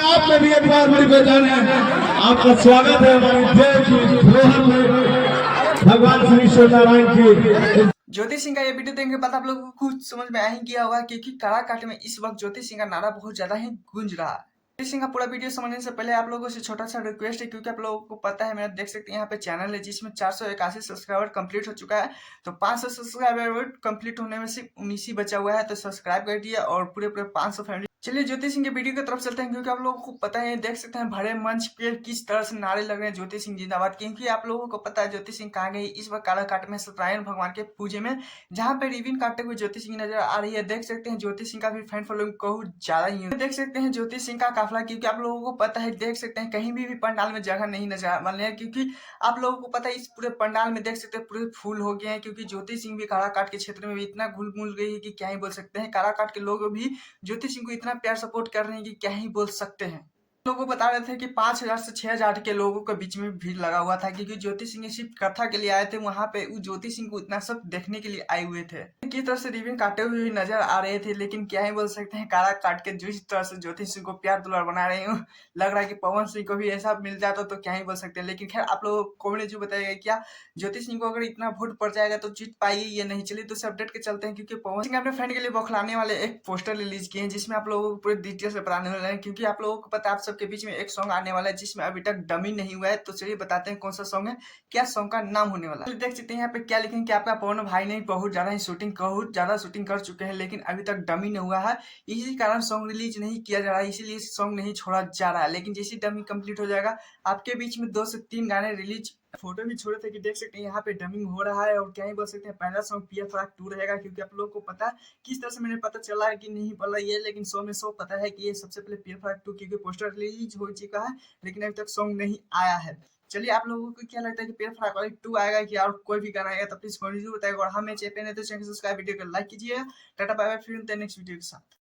आप में भी एक बार बड़ी पहचान है। आपका स्वागत है हमारे देश की धरोहर में भगवान श्री सत्यनारायण की। ज्योति सिंह का ये वीडियो देखेंगे बाद आप लोगों को कुछ समझ में आ ही गया होगा क्योंकि काराकाट में इस वक्त ज्योति सिंह का नारा बहुत ज्यादा ही गूंज रहा है। ज्योति सिंह का पूरा वीडियो समझने से पहले आप लोगों से छोटा सा रिक्वेस्ट है, क्योंकि आप लोगों को पता है, मेरा देख सकते हैं यहाँ पे चैनल है जिसमें 481 सब्सक्राइबर कंप्लीट हो चुका है। तो 500 सब्सक्राइबर कंप्लीट होने में सिर्फ 19 ही बचा हुआ है, तो सब्सक्राइब कर दिया और पूरे 500 फैमिली। चलिए ज्योति सिंह के वीडियो की तरफ चलते हैं, क्योंकि आप लोगों को पता है, देख सकते हैं भरे मंच पे किस तरह से नारे लग रहे हैं ज्योति सिंह जिंदाबाद। क्योंकि आप लोगों को पता है ज्योति सिंह कहाँ गई इस वक्त काराकाट में सत्यनारायण भगवान के पूजे में, जहाँ पे रिबन काटते हुए ज्योति सिंह नजर आ रही है। देख सकते हैं ज्योति सिंह का भी फैन फॉलोइंग बहुत ज्यादा ही है। देख सकते हैं ज्योति सिंह का काफिला, क्योंकि आप लोगों को पता है, देख सकते हैं कहीं भी पंडाल में जगह नहीं नजर आ रही है, क्योंकि आप लोगों को पता है इस पूरे पंडाल में देख सकते हैं पूरे फूल हो गए हैं। क्योंकि ज्योति सिंह भी काराकाट के क्षेत्र में भी इतना घुल मिल गई है कि क्या ही बोल सकते हैं। काराकाट के लोग भी ज्योति सिंह को इतना प्यार सपोर्ट कर रहे हैं कि क्या ही बोल सकते हैं। लोगों को बता रहे थे कि 5,000 से 6,000 के लोगों के बीच में भीड़ लगा हुआ था, क्योंकि ज्योति सिंह सिर्फ कथा के लिए आए थे। वहां पे ज्योति सिंह को इतना सब देखने के लिए आए हुए थे। किस तरह से रिबन काटे हुए भी नजर आ रहे थे, लेकिन क्या ही बोल सकते हैं, कारा काट के जिस तरह से ज्योति सिंह को प्यार दुलार बना रहे हैं, लग रहा है कि पवन सिंह को भी ऐसा मिल जाता तो क्या ही बोल सकते हैं। लेकिन खैर आप लोगों को कमेंट जो बताएगा क्या ज्योति सिंह को अगर इतना वोट पड़ जाएगा तो जीत पाएगी या नहीं। चलिए दूसरे अपडेट के चलते हैं, क्योंकि पवन सिंह अपने फ्रेंड के लिए बौखलाने वाले एक पोस्टर रिलीज किए हैं, जिसमें आप लोगों को पूरे डिटेल से बताने वाले हैं। क्योंकि आप लोगों को पता है आप सबके बीच में एक सॉन्ग आने वाला है जिसमें अभी तक डमी नहीं हुआ है। तो चलिए बताते हैं कौन सा सॉन्ग है, क्या सॉन्ग का नाम होने वाला है। देख सकते हैं यहाँ पे क्या लिखेंगे कि आपका पवन भाई ने बहुत ज्यादा शूटिंग कर चुके हैं, लेकिन अभी तक डमी नहीं हुआ है। इसी कारण सॉन्ग रिलीज नहीं किया जा रहा है, इसीलिए सॉन्ग नहीं छोड़ा जा रहा है। लेकिन जैसे डमी कंप्लीट हो जाएगा आपके बीच में 2 से 3 गाने रिलीज। फोटो भी छोड़े थे कि देख सकते हैं यहाँ पे डमिंग हो रहा है। और क्या ही बोल सकते हैं, पहला सॉन्ग पीएफ फ्रॉक 2 रहेगा। क्योंकि आप लोगों को पता है किस तरह से मैंने पता चला है कि नहीं पता ये, लेकिन 100 में 100 पता है कि ये सबसे पहले पीएफ फ्रॉक 2, क्योंकि पोस्टर रिलीज हो चुका है लेकिन अभी तक सॉन्ग नहीं आया है। चलिए आप लोगों को क्या लगता है कि पीएफ फ्रॉक वाली 2 आएगा कि और कोई भी गाना आएगा, तो प्लीज कमेंट जरूर बताएगा। और हमें चैनल तो चैनल सब्सक्राइब, वीडियो को लाइक कीजिए। टाटा बाय बाय, फिर मिलते हैं नेक्स्ट वीडियो के साथ।